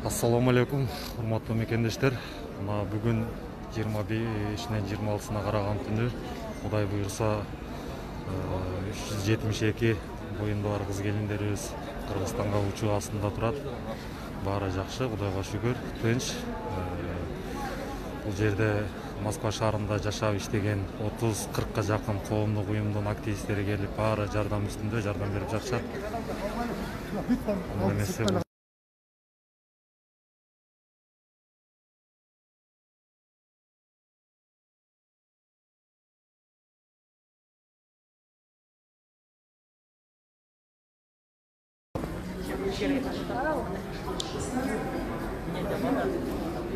Ассаламу алейкум, урматтуу мекендештер. Мына бүгүн 25-нен 26-сына караган түнү Кудай буйрса 372 боюнда бар кыз келиндерибиз Кыргызстанга учуу астында турат. Баары жакшы, Кудайга шүгүр, тынч. Бул жерде Москва шаарында жашап иштеген 30-40ка жакын коомдук уюмдун активисттери келип, баары жардам үстүндө, жардам берип жатышат.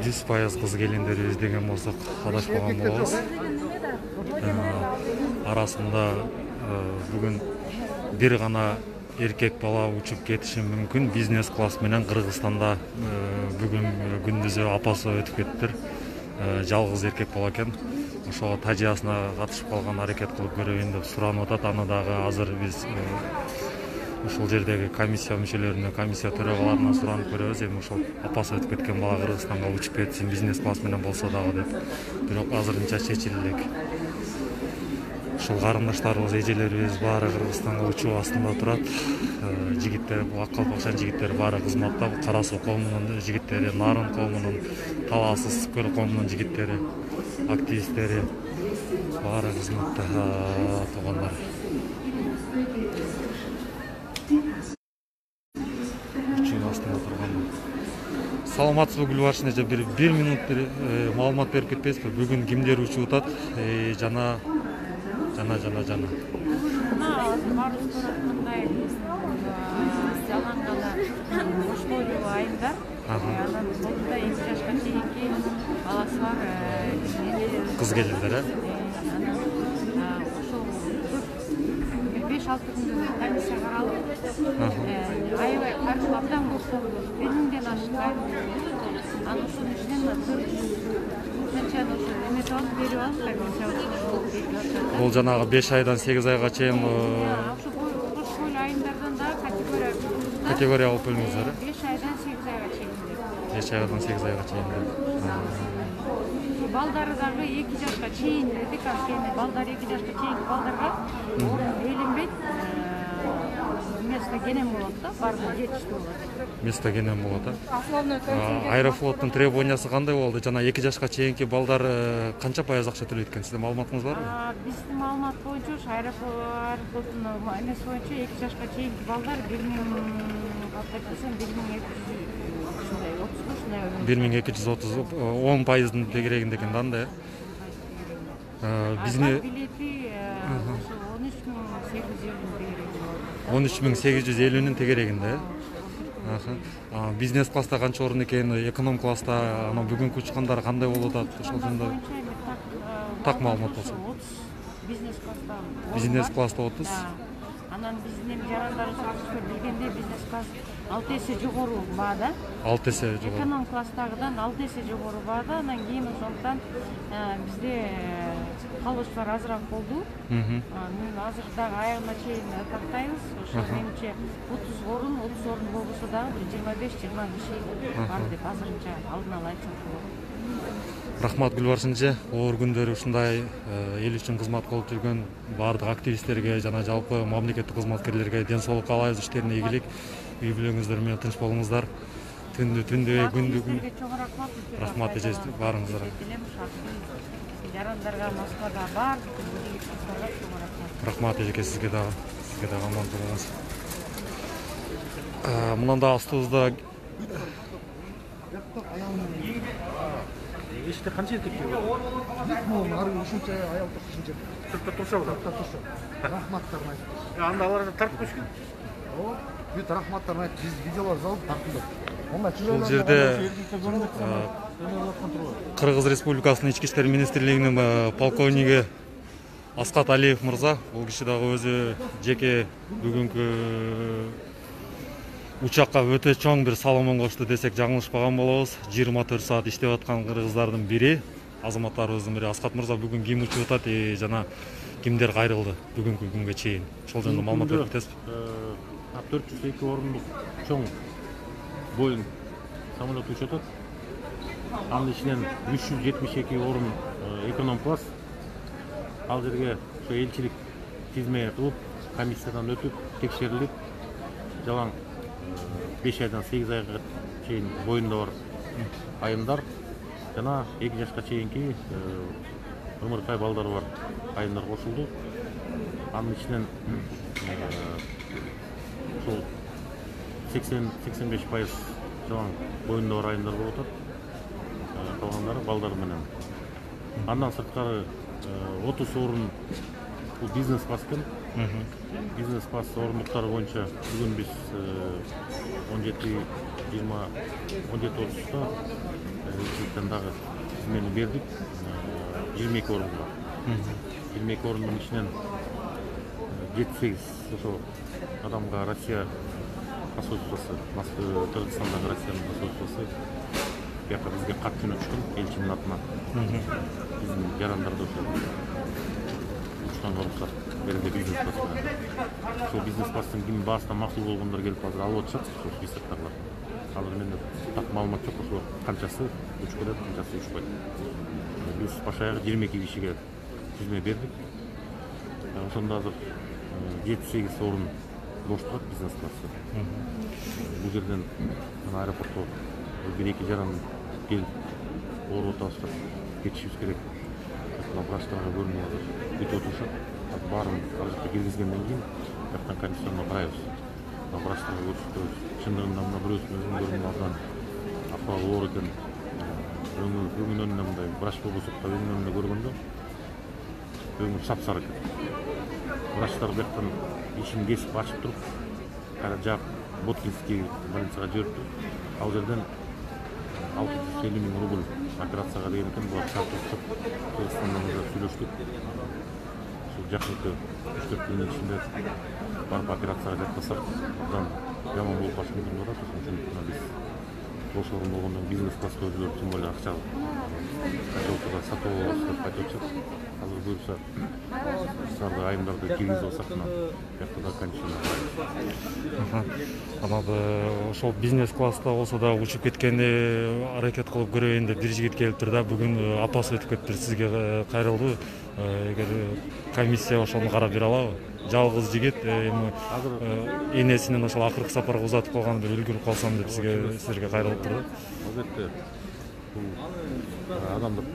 Жүз пайыз кыз келиндерибиз деген болсок адашпаган болобуз. Арасында бүгүн бир гана эркек бала учуп кетиши мүмкүн. Бизнес класс менен Кыргызстанда бүгүн күндүзү апасы өтүп кеттир. Жалгыз эркек бала экен. Ошого тажиясына катышып калган, аракет кылып көрөйүн деп суранып атат. Аны дагы азыр биз ушул жердеги комиссия мүчөлөрүнө, комиссия төрагаларына суранып көрөбүз. Эми ошол апасы өтүп кеткен бала Кыргызстанга учуп кетсин, бизнес класс менен болсо дагы деп. Бирок азырынча чечиле элек. Ушул карындаштарыбыз, эжелерибиз баары Кыргызстанга учуу астында турат. Жигиттер, ак калпакчан жигиттер баары кызматта. Кара Суу коомунун жигиттери, Нарын коомунун, Талас Ысык Көл коомунун жигиттери, активисттери баары кызматта. Туугандар. Саламатсызбы Гүлбаршын эже, бир минут маалымат берип кетпейсизби? Бүгүн кимдер учуп атат? Жана. Баарыбыз көрөткөндөй, жалаң гана ош бойлуу айымдар. Анан колунда 2 жашка чейинки баласы бар кыз келиндер, Анан ошол 5-6 күндүн комиссия каралып, аябай абдан көп 1000ден ашкан. Анан ошонун ичинен 400 эмесе алып берип алып, комиссия берип. Бул жанагы 5 айдан 8 айга чейин Ошо ош бойлуу айымдардан да категория алып бөлүңүздөр. 5 айдан 8 айга чейин. 5 айдан 8 айга чейин. Балдары дагы 2 жашка чейин дедик, анткени балдар 2 жашка чейинки балдарга эленбейт. Место кенен болот да, бардыгы жетиштүү болот. Место кенен болот, Аэрофлоттун требованиясы кандай болду? Жана 2 жашка чейинки балдар канча пайыз акча төлөйт экен? Сизде маалыматыңыз барбы? Биздин маалымат боюнча Аэрофлоттун эмеси боюнча 2 жашка чейинки балдар 1230, 10% тегерегинде экен да анда. Бизне билети 13850-нун тегерегинде. Бизнес класста канча орун экен, эконом класста, анан бүгүнкү учкандар кандай болуп атат? Ошол жөнүндө так маалымат болсо. Бизнес класста 30. Анан биздин жарандарыбыз акча билгенде бизнес класс 6 эсе жогору баада. 6 эсе жогору. Эконом класстагыдан 6 эсе жогору баада. Анан кийин ошондон бизде калышпар азыраак болду. Мен азыр дагы аягына чейин тактайбыз. Ошо менимче 30 орун болбосо дагы 25-20 киши бар деп азырынча алдын ала айтсак болот. Рахмат Гүлбаршын эже, оор күндөрү ушундай эл үчүн кызмат кылып жүргөн баардык активисттерге жана жалпы мамлекеттик кызматкерлерге ден соолук каалайбыз, иштерине ийгилик, үй бүлөңүздөр менен тынч болуңуздар. Түндү күндү чоң рахмат. Рахмат эже, баарыңыздарга. Жарандарга, Москвада баардык жигиттерге чоң рахмат. Рахмат эжеке, сизге дагы аман болуңуз. Мындан да астыбызда Иште канча эркек бар? Ары ушунча аял ушунча. Сыртта турса болот. Рахматтарын айтып. Анда аларга тартып койшкун. Бүт рахматтарын айтып, биз видеолор салып тартылды. Бул жерде Кыргыз Республикасынын Ички иштер министрлигинин полковниги Аскат Алиев мырза, бул киши дагы өзү жеке бүгүнкү учакка өтө чоң бир салымын кошту десек жаңылышпаган болобуз. 24 саат иштеп аткан кыргыздардын бири, азаматтарыбыздын бири Аскат мырза бүгүн ким учуп атат жана кимдер кайрылды бүгүнкү күнгө чейин? Ошол жөнүндө маалымат берип кетесизби? 402 орундук чоң боюн самолет учуп атат. Анын ичинен 372 орун эконом класс. Ал жерге ошо элчилик тизме кылып, комиссиядан өтүп, текшерилип, жалаң 5 айдан 8 айга чейин боюнда бар айымдар жана 2 жашка чейинки ымыркай балдары бар айымдар кошулду. Анын ичинен ушул 80-85% жалаң боюнда бар айымдар болуп атат. Калгандары балдар менен. Андан сырткары 30 орун бул бизнес класс экен. Бизнес класс орундуктары боюнча бүгүн биз 17:30-да элчиликтен дагы тизмени бердик. 22 орун бар. 22 орундун ичинен 7-8 ошо адамга Россия посольствосу, Кыргызстандагы Россиянын посольствосу бияка бизге кат жөнөтүшкөн элчинин атынан. Биздин жарандарды ошо учканга уруксат берилди бизнес класс менен. Ошол бизнес класстын ким баасына макул болгондор келип азыр алып атышат ошо списоктогулар. Азыр менде так маалымат жок, ошо канчасы учуп келет, канчасы учпайт. Биз баш аягы 22 кишиге тизме бердик. Ошондо азыр 7-8 орун бош турат бизнес классы. Бул жерден аэропортко 1-2 жаран келип ооруп атабыз деп кетишибиз керек. Врачтарга көрүнүп азыр бүтүп отурушат. Баарын ар жакка киргизгенден кийин жактан комиссияны карайбыз. Врачтарга көрсөтөбүз. Чындыгында мына бирөөсүнүн өзүн көрүнүп алган акыбалы оор экен. Өңүнүн önүнө мындай врач болбосок да өңүнүн önүнө көргөндө өңү сапсары экен. Врачтар бияктан ишин кесип ачып туруп, кайра жаап Боткинский больницага жиберип, ал жерден 650 000 рубль операцияга деген экен. Булар шарт окуп, Кыргызстандан да сүйлөштүк. Ушул жакынкы 3-4 күндүн ичинде барып операцияга жаткызсак, абдан жаман болуп калышы мүмкүн болот. Ошон үчүн биз бош орун болгондон бизнес класска өзүлөр тем более акча ортодо сатып алабыз деп айтып атышат. Азыр буюрса сарды айымдарды киргизип алсак, мына бияка да кондиционер бар. Ошол бизнес класста болсо да учуп кеткенди аракет кылып көрөйүн деп бир жигит келиптир да. Бүгүн апасы өтүп кетиптир, сизге кайрылды. Эгер комиссия ошону карап бере алабы? Жалгыз жигит энесинен ошол акыркы сапарга узатып калган, бир үлгүрүп калсам деп силерге кайрылыптыр да. Албетте бул адамдык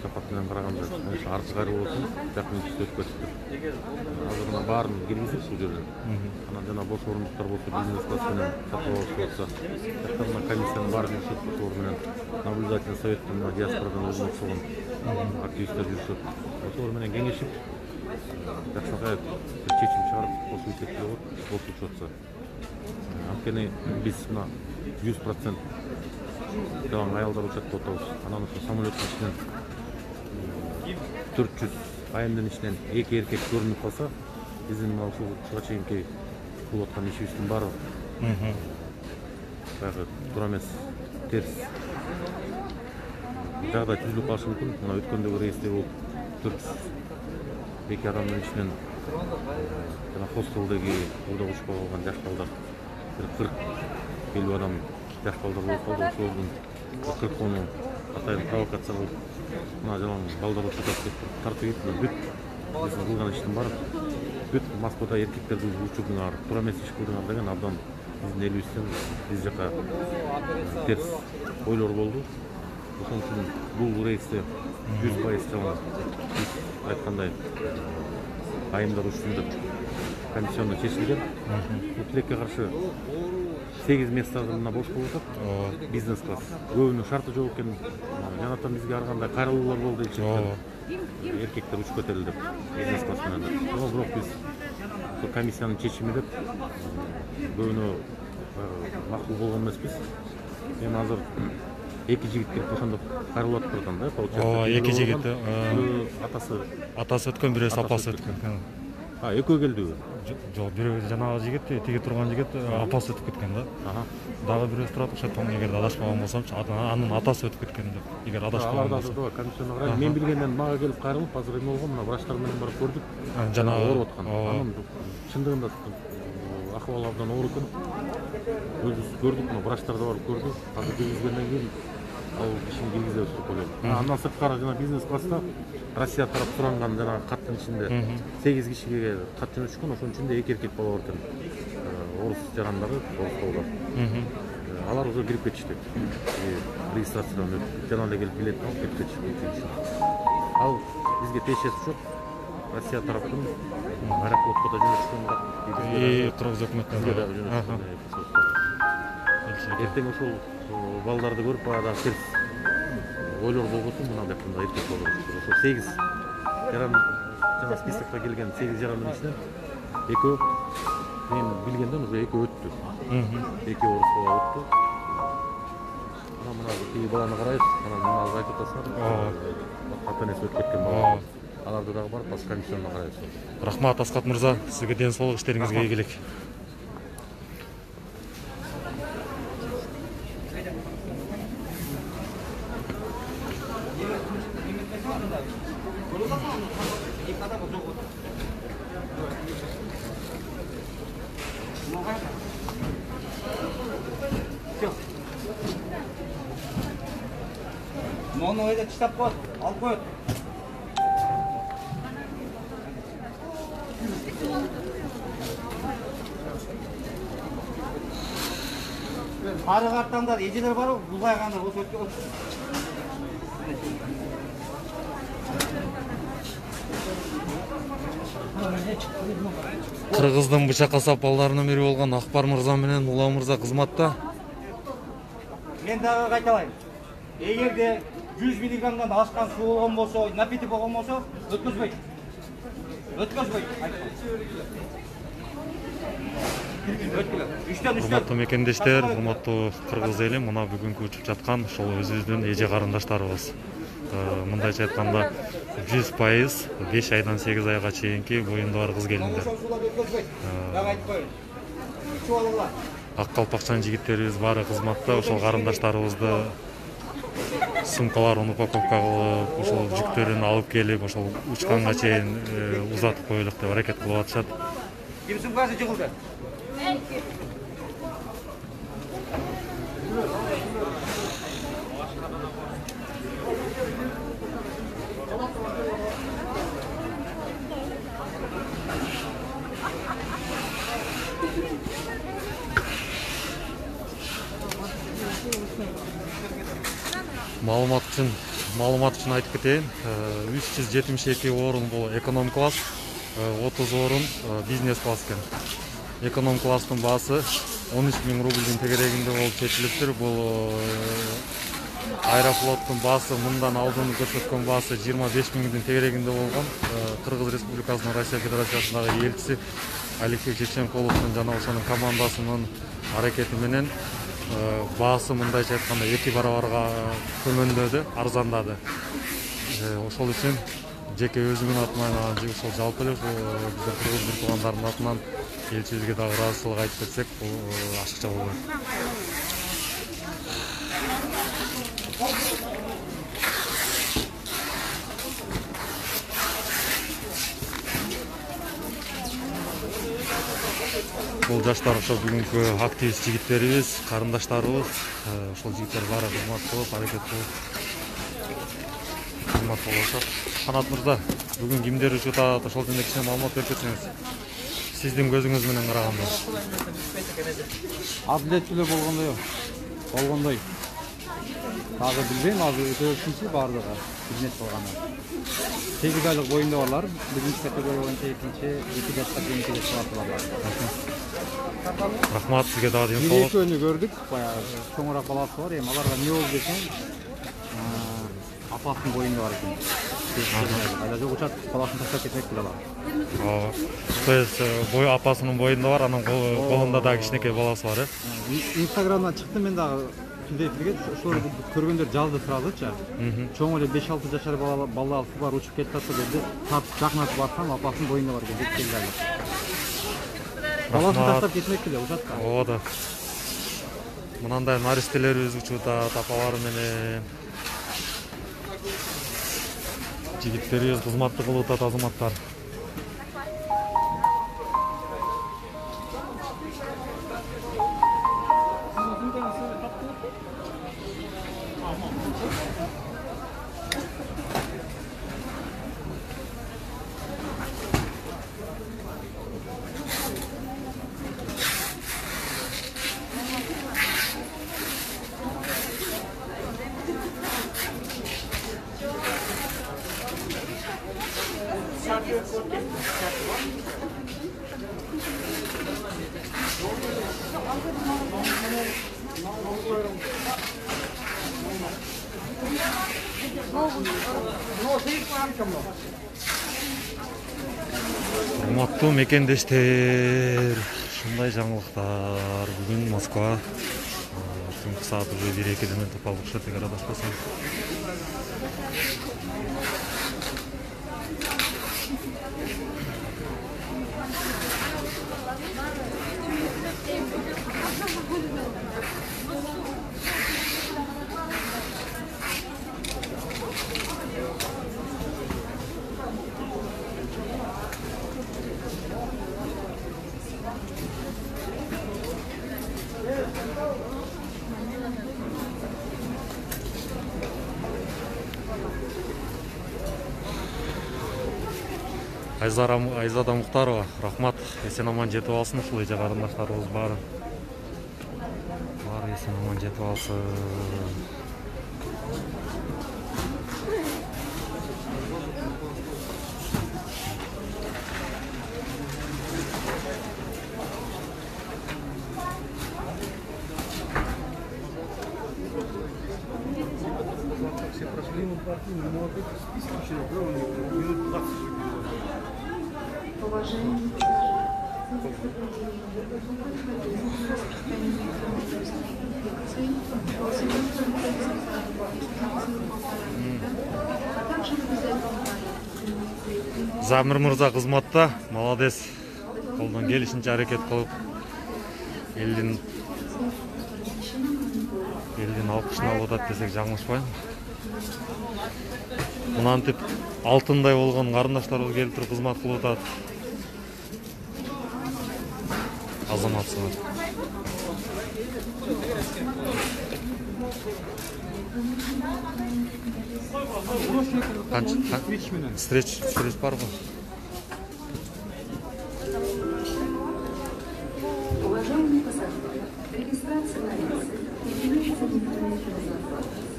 сапат менен караганда арты кайрылып болсун, жакын өтүп кетиптир. Азыр мына баарын киргизип бул жерден. Анан жана бош орундуктар болсо бизнес класс менен сатып алып болсо, жактан комиссиянын баарын жүрүшөт, ошол менен наблюдательный советтин диаспорадан өзүнө окшогон активисттер жүрүшөт. Ошолор менен кеңешип жакшыркай чечим чыгарып кошуп кетсе болот, болуп атса. Анткени биз мына 100% жалаң аялдар учат деп атабыз. Анан ошо самолеттин ичинен 400 айымдын ичинен 2 эркек көрүнүп калса, биздин мына ушуга чейинки кылып аткан ишибиздин баары баягы туура эмес, терс жагдай түзүлүп калышы мүмкүн. Мына өткөндөгү рейсте бул 402 адамдын ичинен жана хостелдеги урда учпай калган жаш балдар 40-50 адам жаш балдар болуп калды. Ошолордун 40-ны атайын провокация кылып, мына жалаң балдар учуп деп тартып кетти. Бүт биздин кылган иштин баары бүт Москвада эркектерди учурдуңар, туура эмес иш кылдыңар деген абдан биздин элибизден биз жака терс ойлор болду. Ошон үчүн бул рейсте 100% жалаң биз айткандай айымдар учтун деп комиссиондо чечилген. Бул тилекке каршы 8 месттарды мына бош болуп атат. Бизнес класс. Көбүнүн шарты жок экен. Жанатан бизге ар кандай кайрылуулар болду элчиликтен. Эркектер учуп кетели деп бизнес класс менен. Бирок биз ошол комиссиянын чечими деп көбүнө макул болгон эмеспиз. Эми азыр 2 жигит келип ошондо кайрылып атып турган да, получается. 2 жигит. Атасы өткөн, бирөөсү апасы өткөн. Экөө келдиби? Жок, бирөө жанагы жигит, тиги турган жигит апасы өтүп кеткен да. Дагы бирөөсү турат, ошо эгер адашпаган болсомчу, анын атасы өтүп кеткен деп. Эгер адашпаган болсо. Комиссионер мен билгенден мага келип кайрылып, азыр эме болгон, мына врачтар менен барып көрдүк. Жана ооруп аткан. Анын чындыгында акыбалы абдан оор экен. өзүбүз көрдүк, мына врачтар да барып көрдү. Азыр киргизгенден кийин ал кишини киргизе өтүп коелу. Андан сырткары жана бизнес класста Россия тарап суранган жана каттын ичинде 8 кишиге кат жөнөтүшкөн, ошонун ичинде 2 эркек бала бар экен. Орус жарандары, орус балдар. Алар уже кирип кетишти. Регистрациядан өтүп, жана эле келип билет алып кетип кетишти. Ал бизге тиешеси жок. Россия тараптан аэроплотко да жөнөтүшкөн. Кыргыз өкмөтүнөн Бизге да жөнөтүшкөн. Эртең ошол балдарды көрүп баягы терс ойлор болбосун, мына деп мындай эркек болор. Ошо 8 жаран жана списокко келген 8 жарандын ичинен экөө мен билгенден уже экөө өттү. Экөө орус бала өттү. Мына тиги баланы карайбыз, мына алга айтып атасыңар. Ата-энеси өтүп кеткен бала. Аларды дагы барып, бас комиссияны карайбыз. Рахмат Аскат мырза, сизге ден соолук, иштериңизге ийгилик. Onu öyle çıtap koy, al koy. Arı kartanda eceler var o, uzayganlar o sökü o. Кыргыздын бычакка сапалдарынан бири болгон Акбар мырза менен Ула мырза кызматта. Men daha kaytalayım. Eğer de 100 miligramdan aşkan su olgan bolsa, napiti bolgan bolsa, ötközbeyt. Ötközbeyt. Урматтуу мекендештер, урматтуу кыргыз эли, мына бүгүнкү учуп жаткан ошол өзүбүздүн эже карындаштарыбыз. Мындайча айтканда 100% 5 айдан 8 айга чейинки боюнда бар кыз келиндер. Ак калпакчан жигиттерибиз баары кызматта, ошол карындаштарыбызды сумкаларын упаковка кылып, ошол жүктөрүн алып келип, ошол учканга чейин узатып коелук деп аракет кылып атышат. Kim sumkası çıkıldı? Маалымат үчүн айтып кетейин, 372 орун бул эконом класс, 30 орун бизнес класс экен. Эконом класстын баасы 13.000 рубльдин тегерегинде болуп чечилиптир. Бул Аэрофлоттун баасы мындан алдын көрсөткөн баасы 25.000 тегерегинде болгон. Кыргыз Республикасынын Россия Федерациясындагы элчиси Алексей Чеченкуловдун жана ошонун командасынын аракети менен баасы мындайча айтканда 2 барабарга төмөндөдү, арзандады. Ошол үчүн жеке өзүмдүн атыман, ошол жалпы эле биздин кыргыз бир туугандардын атынан элчибизге дагы ыраазычылык айтып кетсек, бул ашыкча болот. Бул жаштар ошо бүгүнкү активист жигиттерибиз, карындаштарыбыз, ошол жигиттер баары кызмат кылып, аракет кылып кызмат болушат. Канат мырза, бүгүн кимдер учуп атат, ошол жөнүндө кичине маалымат берип кетсеңиз. Сиздин көзүңүз менен караганда. Адилеттүүлүү болгондой. Дагы билбейм, азыр өтөбүзчү баардыгы бизнес кылганы. 8 айлык боюнда барлар, биринчи категория боюнча экинчи, 2 жашка чейинки деп барлар. Рахмат, сизге дагы ден соолук. Экөөнү көрдүк, баягы чоңураак баласы бар, эми аларга эмне болду десең, апасынын боюнда бар экен. Айла жок учат, баласын таштап кетмекти алар. То есть апасынын боюнда бар, анын колунда дагы кичинекей баласы бар, Инстаграмдан чыкты, мен дагы Фидетиге ошол көргөндөр жалды сурадычы. Чоң эле 5-6 жашар баласы бар, учуп кетип атса деди. Жакынатып барсам, апасынын боюнда бар экен деп келди. Баласын таштап кетмекти эле ужатка. Ооба. Мынандай наристелерибиз учуп атат, апалары менен. Жигиттерибиз кызматты кылып атат, азаматтар. Урматтуу мекендештер, ушундай жаңылыктар. Бүгүн Москва түнкү саат уже 1-2 минут калып окшойт эгер адашпасам. Айзада Мухтарова, рахмат, есен аман жетіп алсын, ушул эже карындаштарыбыз баары есен аман жетіп алсын. Все прошли ему партию, но вот эти списки еще минут 20 Замир Мырза кызматта, молодец. Колдон келишинче аракет кылып, элдин алкышын алып атат десек жаңылышпайм. Мынантип алтындай болгон карындаштарыбыз келип туруп кызмат кылып атат. Азаматсыз. Встреч барбы?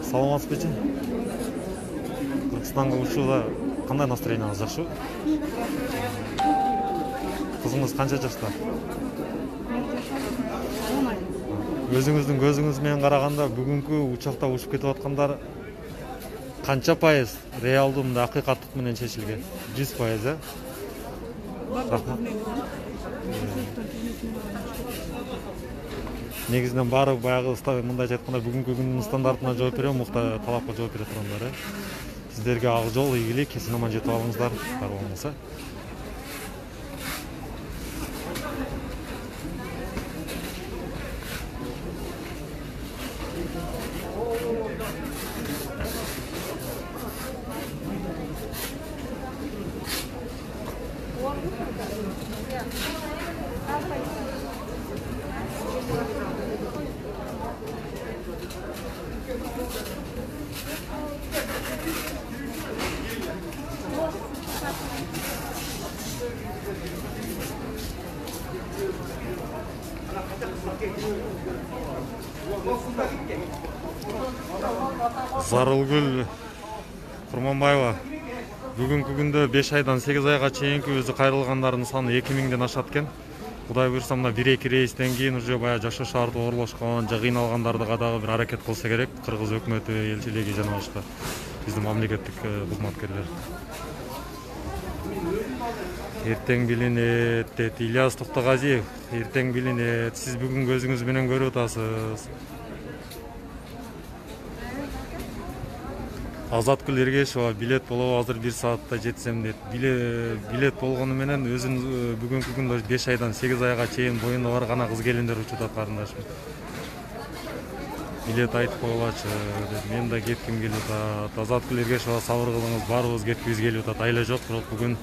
Саламатсызбы? Кыргызстанга учууда кандай настроениңиз жакшыбы? Кызыңыз канча жашта? Өзүңүздүн көзүңүз менен караганда бүгүнкү учакта учуп кетип аткандар канча пайыз реалдуу мындай акыйкаттык менен чечилген? 100%, Рахмат. Негизинен баары баягы мындайча айтканда бүгүнкү күндүн стандартына жооп берем, мукта талапка жооп бере тургандар. Сиздерге ак жол, ийгилик, эсен аман жетип алыңыздар, бар болмаса. Зарылгүл Курманбаева бүгүнкү күндө 5 айдан 8 айга чейинки өзү кайрылгандардын саны 2000ден ашат экен. Кудай буйрса мына 1-2 рейстен кийин уже бая жашоо шарты оорлошкон, кыйналгандарды дагы бир аракет кылса керек. Кыргыз өкмөтү, элчилиги жана башка биздин мамлекеттик кызматкерлер. Эртең билинет, дейт Ильяс Токтогазиев. Эртең билинет. Сиз бүгүн көзүңүз менен көрүп атасыз. Азаткүл Эргешова билет болобу азыр 1 саатта жетсем дейт. Билет болгону менен өзүн бүгүнкү күндө 5 айдан 8 айга чейин боюнда бар гана кыз келиндер учуп атат карындашым. Билет айтып коелачы, мен да кетким келип атат. Азаткүл Эргешова сабыр кылыңыз, баарыбыз кеткибиз келип атат. Айла жок, бирок бүгүн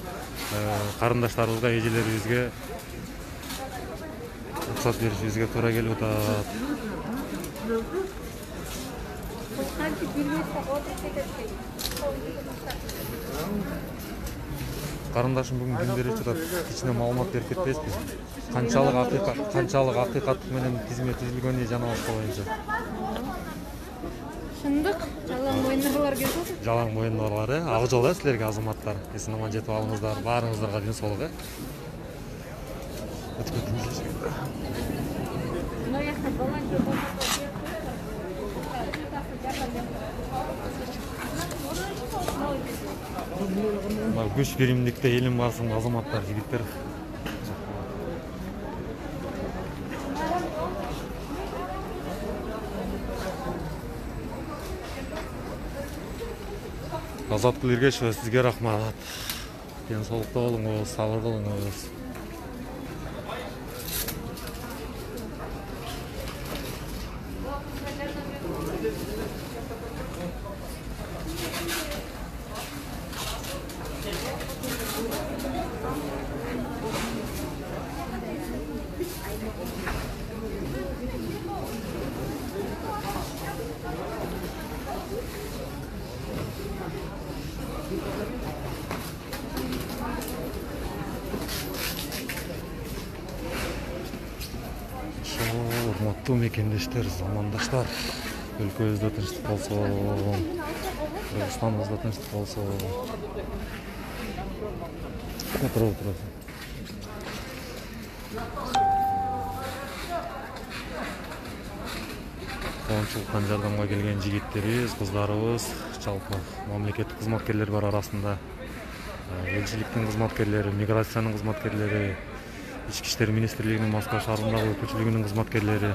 карындаштарыбызга, эжелерибизге уруксат беришибизге туура келип атат. Карындашым бүгүн ким берип жатат? Кичине маалымат берип кетпейсизби? Канчалык акыйкаттык менен кызмет түзүлгөнү жана башка боюнча. Шындык, жалаң моюндагылар келип атат. Жалаң моюндагылар, ак жол силерге азаматтар. Эсен аман жетип алыңыздар, баарыңыздарга ден соолук. Өтүп кетиңиз. күч биримдикте элим барсын азаматтар, жигиттер. Азаттык Эргешева, сизге рахмат. Денсаулыкта болуңуз, сабыр кылыңыз. Урматтуу мекендештер, замандаштар, өлкөбүздө тынчтык болсун, Кыргызстаныбызда тынчтык болсун. Отуруп. Коомчулуктан жардамга келген жигиттерибиз, кыздарыбыз, жалпы мамлекеттик кызматкерлер бар арасында. Элчиликтин кызматкерлери, миграциянын кызматкерлери, Ички иштер министрлигинин Москва шаарындагы өкүлчүлүгүнүн кызматкерлери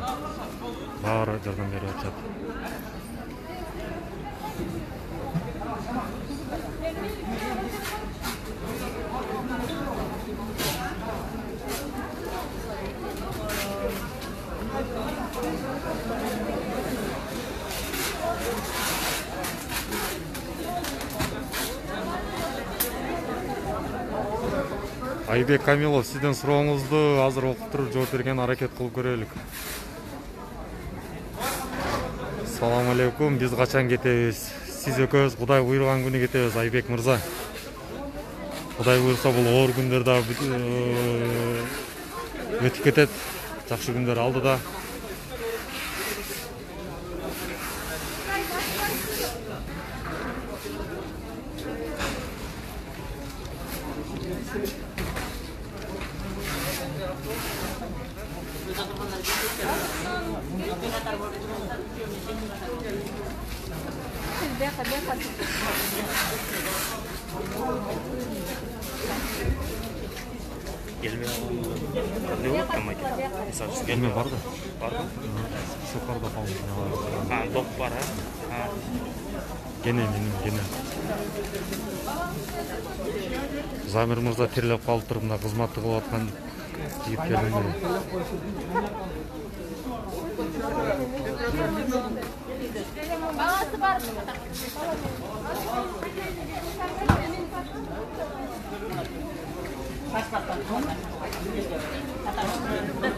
баары жардам берип атышат. Айбек Камилов, сизден сурооңузду азыр окуп туруп жооп берген аракет кылып көрөлүк. Салам алейкум, биз качан кетебиз? Сиз экөөбүз Кудай буйруган күнү кетебиз, Айбек мырза. Кудай буйруса бул оор күндөр да өтүп кетет. Жакшы күндөр алдыда. Gelme var da. Var mı? Sokarda kalmış. Ha, dok var ha. Gene. Замир мырза терлеп калып туруп мына кызматты кылып аткан жигиттердин бири.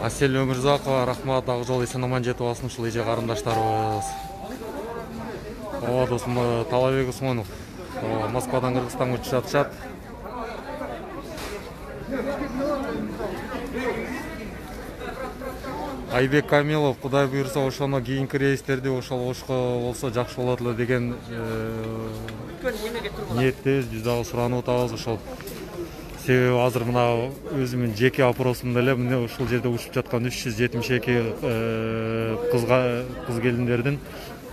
Асель Өмүрзакова, рахмат, ак жол эсен аман жетип алсын ушул эже карындаштарыбыз. Досум Талабек Усмонов, Москвадан Кыргызстанга учуп жатышат. Айбек Камилов, Кудай буйруса ошоно кийинки рейстерди ошол ошко болсо жакшы болот эле деген ниеттебиз. Биз дагы суранып атабыз ошол. Себеби азыр мына өзүмдүн жеке опросумда эле мына ушул жерде учуп жаткан 372 кыз келиндердин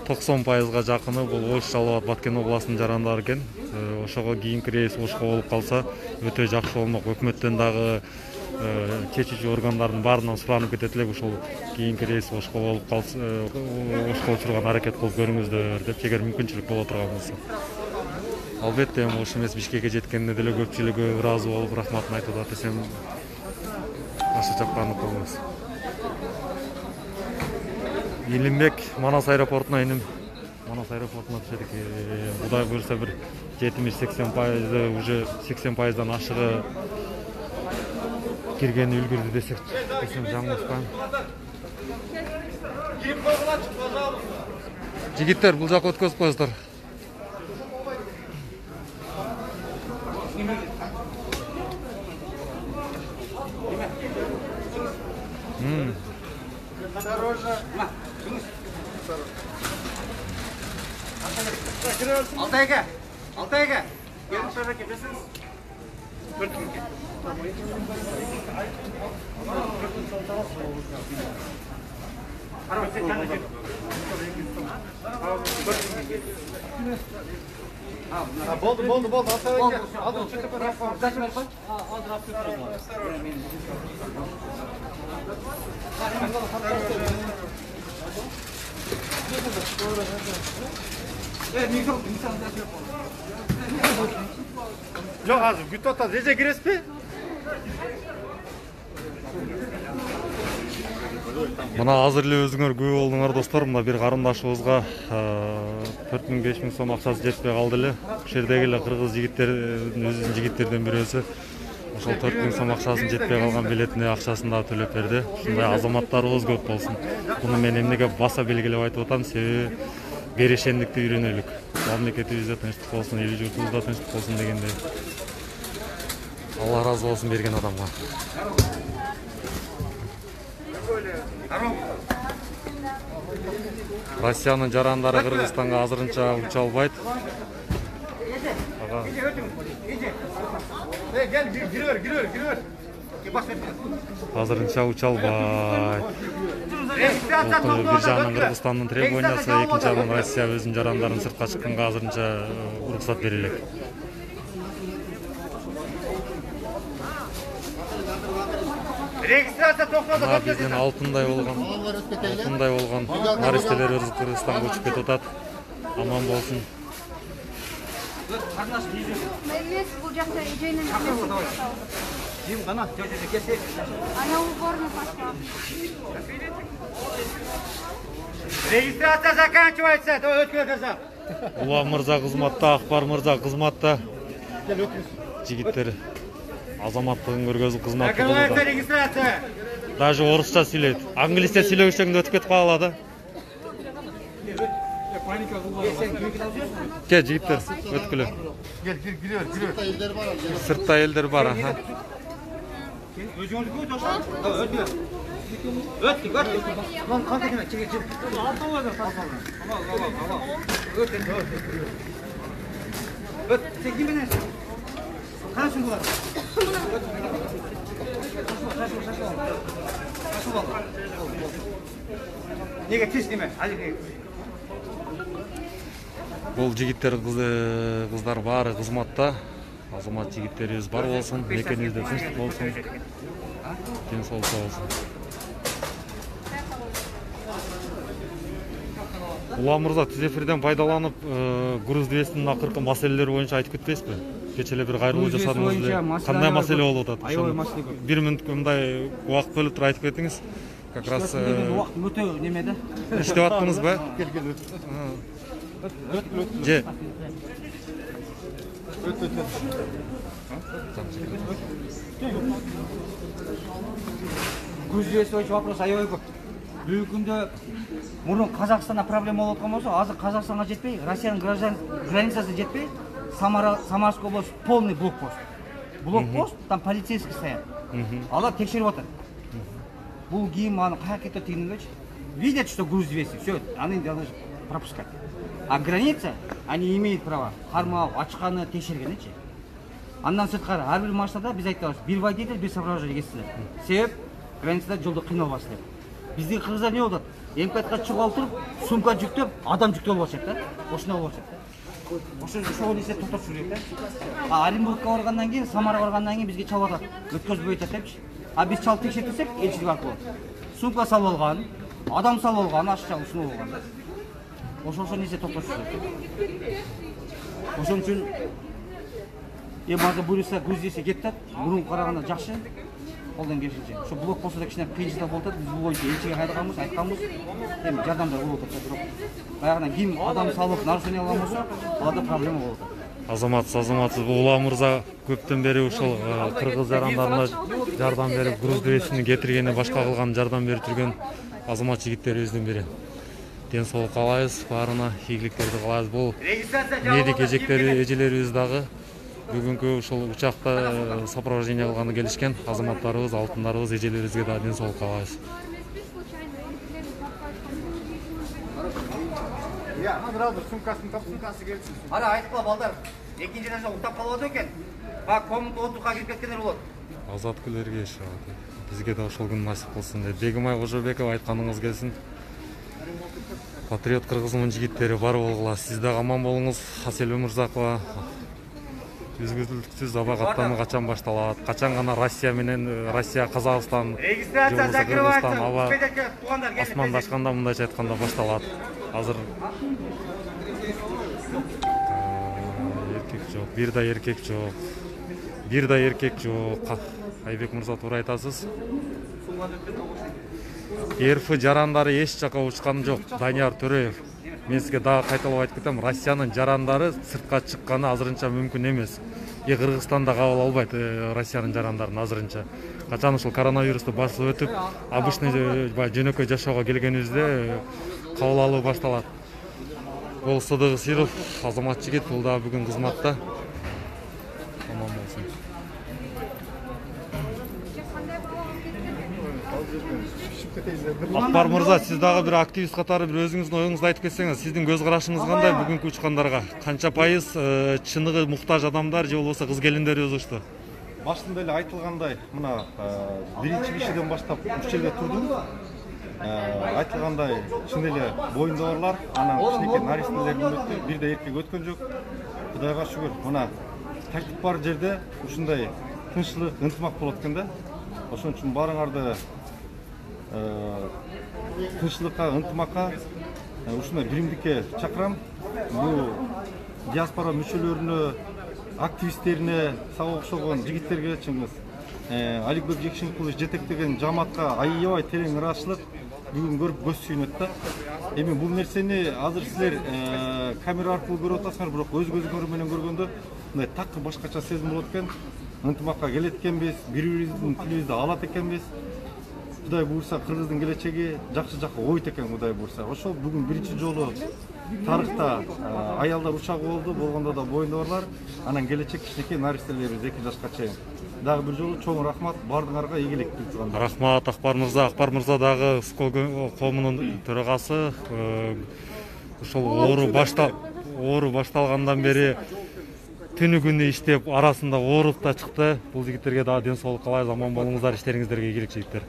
90%га жакыны бул Ош, Жалал Абад, Баткен областынын жарандары экен. Ошого кийинки рейс Ошко болуп калса өтө жакшы болмок. Өкмөттөн дагы чечүүчү органдардын баарынан суранып кетет элек, ушул кийинки рейс Ошко болуп калса, Ошко учурган аракет кылып көрүңүздөр деп, эгер мүмкүнчүлүк боло турган болсо. Албетте, Ош эмес Бишкекке жеткенине деле көпчүлүгү ыраазы болуп, рахматын айтып атат десем ашы жакканы коебуз. Илимбек Манас аэропортуна иним. Манас аэропортуна түшөдүк. Кудай буйруса бир 70-80% уже 80%дан ашыгы киргени үлгүрдү десем жаңылышпайм. Жигиттер, бул жакка өткөзүп коюңуздар. Алтайга. Gelin şöyle gelirsiniz. Harap Болды, алдын чөтіп Жоқ, азыр күтіп атады. Реже кіресіз бе? Мына азыр эле өзүңөр күбө болдуңар достор. Мына бир карындашыбызга 4000-5000 сом акчасы жетпей калды эле. Ошол жердеги эле кыргыз жигиттердин өзүнүн жигиттерден бирөөсү ошол 4000 сом акчасын жетпей калган билетине акчасын да төлөп берди. Ушундай азаматтарыбыз көп болсун. Муну мен эмнеге баса белгилеп айтып атам, себеби берешендикти үйрөнөлүк. Мамлекетибизде тынчтык болсун, эл журтубузда тынчтык болсун дегенде. Алла разы болсун берген адамга. Россиянын жарандары Кыргызстанга азырынча уча албайт. Азырынча уча албайт. Бир жагынан Кыргызстандын требованиясы, экинчи жагынан Россия өзүнүн жарандарын сыртка чыкканга азырынча уруксат бере элек. Регистрация тоқтады. Мына биздин алтындай болгон наристелерибиз Кыргызстанга учуп кетип атат. Аман болсун. Эмес, бул жакта эженин Жим қана, кесе. ана уборный пошла. Регистрация заканчивается, то өткел казак. Улам мырза кызматта, Акбар мырза кызматта. Жигиттер азаматтыгын көргөзүп кызмат Закрывается кылууда. регистрация. Даже орусча сүйлөйт. Англисче сүйлөгүчөңдө өтүп кетип кала да. Ке жигиттер өткүлө. Gel, giriyor. Сыртта элдер бар, аха. Өзіңізге өтіп өтті. Өттік. Lan kalk etme, çekil. Öt, çekil beni. Kaçın bunlar? Nege tez deme, hadi. Бул жигиттер кыздар баары кызматта. Азамат жигиттерибиз бар болсун, мекенибизде тынчтык болсун. Ден соолукта болсун. Улам мырза, түз эфирден пайдаланып, груз двесинин акыркы маселелери боюнча айтып кетпейсизби? Кече эле бир кайрылуу жасадыңыз эле. Кандай маселе болуп атат? Аябай маселе көп. 1 мүнөткө мындай убакыт бөлүп туруп айтып кетиңиз. Как раз Убакыт өтө немеде? иштеп аттыңызбы? Же. Грузия боюнча вопрос аябай көп. Бүгүнкү күндө мурун Казакстанда проблема болуп аткан болсо, азыр Казакстанга жетпей, Россиянын границасына жетпей, Самарская область полный блокпост. Блокпост, там полицейский стоят. Алар текшерип атат. Бул кийин аны каяка кетет дегендечи. Видят, что груз весит, все, они должны пропускать. А граница, они имеют право кармау, ачканы текшергенечи. Андан сырткары ар бир машинада биз айтабыз, бир водитель, бир сопровождатель кетсилер. Себеп границада жолдо кыйналбасын деп. Биздин кыргыздар эмне болот? МКТка чыгып алып туруп, сумка жүктөп, адам жүктөп алышат да. Ошондой болушат да. Ошол нерсе токтотуш керек да. Оренбургка баргандан кийин, Самарага баргандан кийин бизге чалып атат. Өткөзбөй атат депчи. А биз чалып текшертсек, элчилик аркылуу. Сумка салып алган, адам салып алган, ашча ушуну болгон да. Ошол нерсе токтотуш керек. Ошон үчүн азыр буюрса көздөйсө кетет, мурунга караганда жакшы. Колдон келишинче. Ошо блокпостто кичине кыйынчылык болуп атат. Биз бул боюнча элчиге кайтканбыз, айтканбыз. Эми жардамдар болуп атат, бирок баягыдан ким адам салып нарушение кылган болсо, аларда проблема болуп атат. Азаматсыз Улам мырза көптөн бери ушул кыргыз жарандарына жардам берип, груз двесини кетиргени, башка кылган жардам берип жүргөн азамат жигиттерибиздин бири. Ден соолук каалайбыз, баарына ийгиликтерди каалайбыз. Бул медик эжелерибиз дагы бүгүнкү ушул учакта сопровождение кылганы келишкен азаматтарыбыз, алтындарыбыз, эжелерибизге да ден соолук каалайбыз. Ya, сразу сумкасын тап, сумкасы келсин. Ара айтпа балдар. Экинчи нерсе уктап калып экен. Бак комнат отурга кирип кеткендер болот. Азаткүлөргө бизге да ошол күн насип кылсын деп. Бегимай Кожобекова айтканыңыз келсин. Патриот Кыргызмын жигиттери бар болгула. Сиз дагы аман болуңуз. Асель Өмүрзакова. Үзгүлтүксүз аба каттамы качан башталат? Качан гана Россия менен Россия Казакстан Регистрация закрывается. аба асмандашканда мындайча айтканда башталат. Азыр эркек жок, бир да эркек жок. Бир да эркек жок. Айбек мырза туура айтасыз. РФ жарандары эч жака учкан жок. Данияр Төрөев. Мен сизге дагы кайталап айтып кетем, Россиянын жарандары сыртка чыкканы азырынча мүмкүн эмес. Кыргызстанда кабыл албайт Россиянын жарандарын азырынча. Качан ушул коронавирусту басып өтүп, обычный жөнөкөй жашоого келгенибизде кабыл алуу башталат. Бул Сыдык Сиров, Азамат жигит, бул дагы бүгүн кызматта. Аман болсун. Акбар мырза, сиз дагы бир активист катары бир өзүңүздүн оюңузду айтып кетсеңиз, сиздин көз карашыңыз кандай бүгүнкү учкандарга? Канча пайыз чыныгы муктаж адамдар же болбосо кыз келиндерибиз учту? Башында эле айтылгандай, мына биринчи кишиден баштап учелге турдум. Айтылгандай, чын эле боюнда барлар, анан кичинекей наристелердин өттү, бир да эркек өткөн жок. Кудайга шүгүр, мына тартип бар жерде ушундай тынччылык, ынтымак болот экен да. Ошон үчүн баарыңарды тынччылыкка, ынтымакка, ушундай биримдикке чакырам. Бул диаспора мүчөлөрүнө, активисттерине, сага окшогон жигиттерге чыңгыз Аликбек Жекшенкулович жетектеген жамаатка аябай терең ыраазычылык бүгүн көрүп көз сүйүнөт да. Эми бул нерсени азыр силер камера аркылуу көрүп атасыңар, бирок өз көзүңөр менен көргөндө мындай такыр башкача сезим болот экен. Ынтымакка келет экенбиз, бири-бирибиздин тилибизди алат экенбиз. Кудай буйрса Кыргыздын келечеги жакшы жакка ойт экен, Кудай буйрса. Ошол бүгүн биринчи жолу тарыхта аялдар учагы болду, болгондо да боюнда барлар. Анан келечек кичинекей наристелерибиз 2 жашка чейин. Дагы бир жолу чоң рахмат бардыңарга, ийгилик тилейм. Рахмат Акбар мырза. Акбар мырза дагы Скол коомунун төрагасы. Ошол оору башталгандан бери түнү күнү иштеп, арасында ооруп да чыкты. Бул жигиттерге дагы ден соолук каалайбыз, аман болуңуздар, иштериңиздерге ийгилик жигиттер.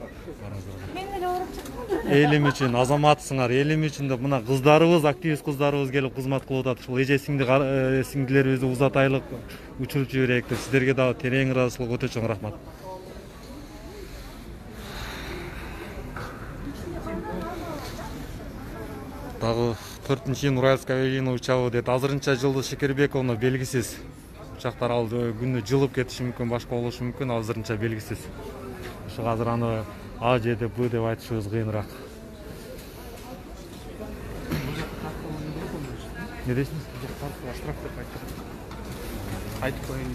Мен эле ооруп чыктым. Элим үчүн, азаматсыңар, элим үчүн деп мына кыздарыбыз, активист кыздарыбыз келип кызмат кылып атат. Ушул эже сиңдилерибизди узатайлык, учуруп жиберейик деп сиздерге дагы терең ыраазычылык, өтө чоң рахмат. Дагы 4-июнь Уральская авиалиния учабы дейт. Азырынча Жылдыз Шекербековна белгисиз. Учактар ал күнү жылып кетиши мүмкүн, башка болушу мүмкүн, азырынча белгисиз. Ошо азыр аны А же деп Б деп айтышыбыз кыйыныраак. Не дейсиз? Айтып коеюн.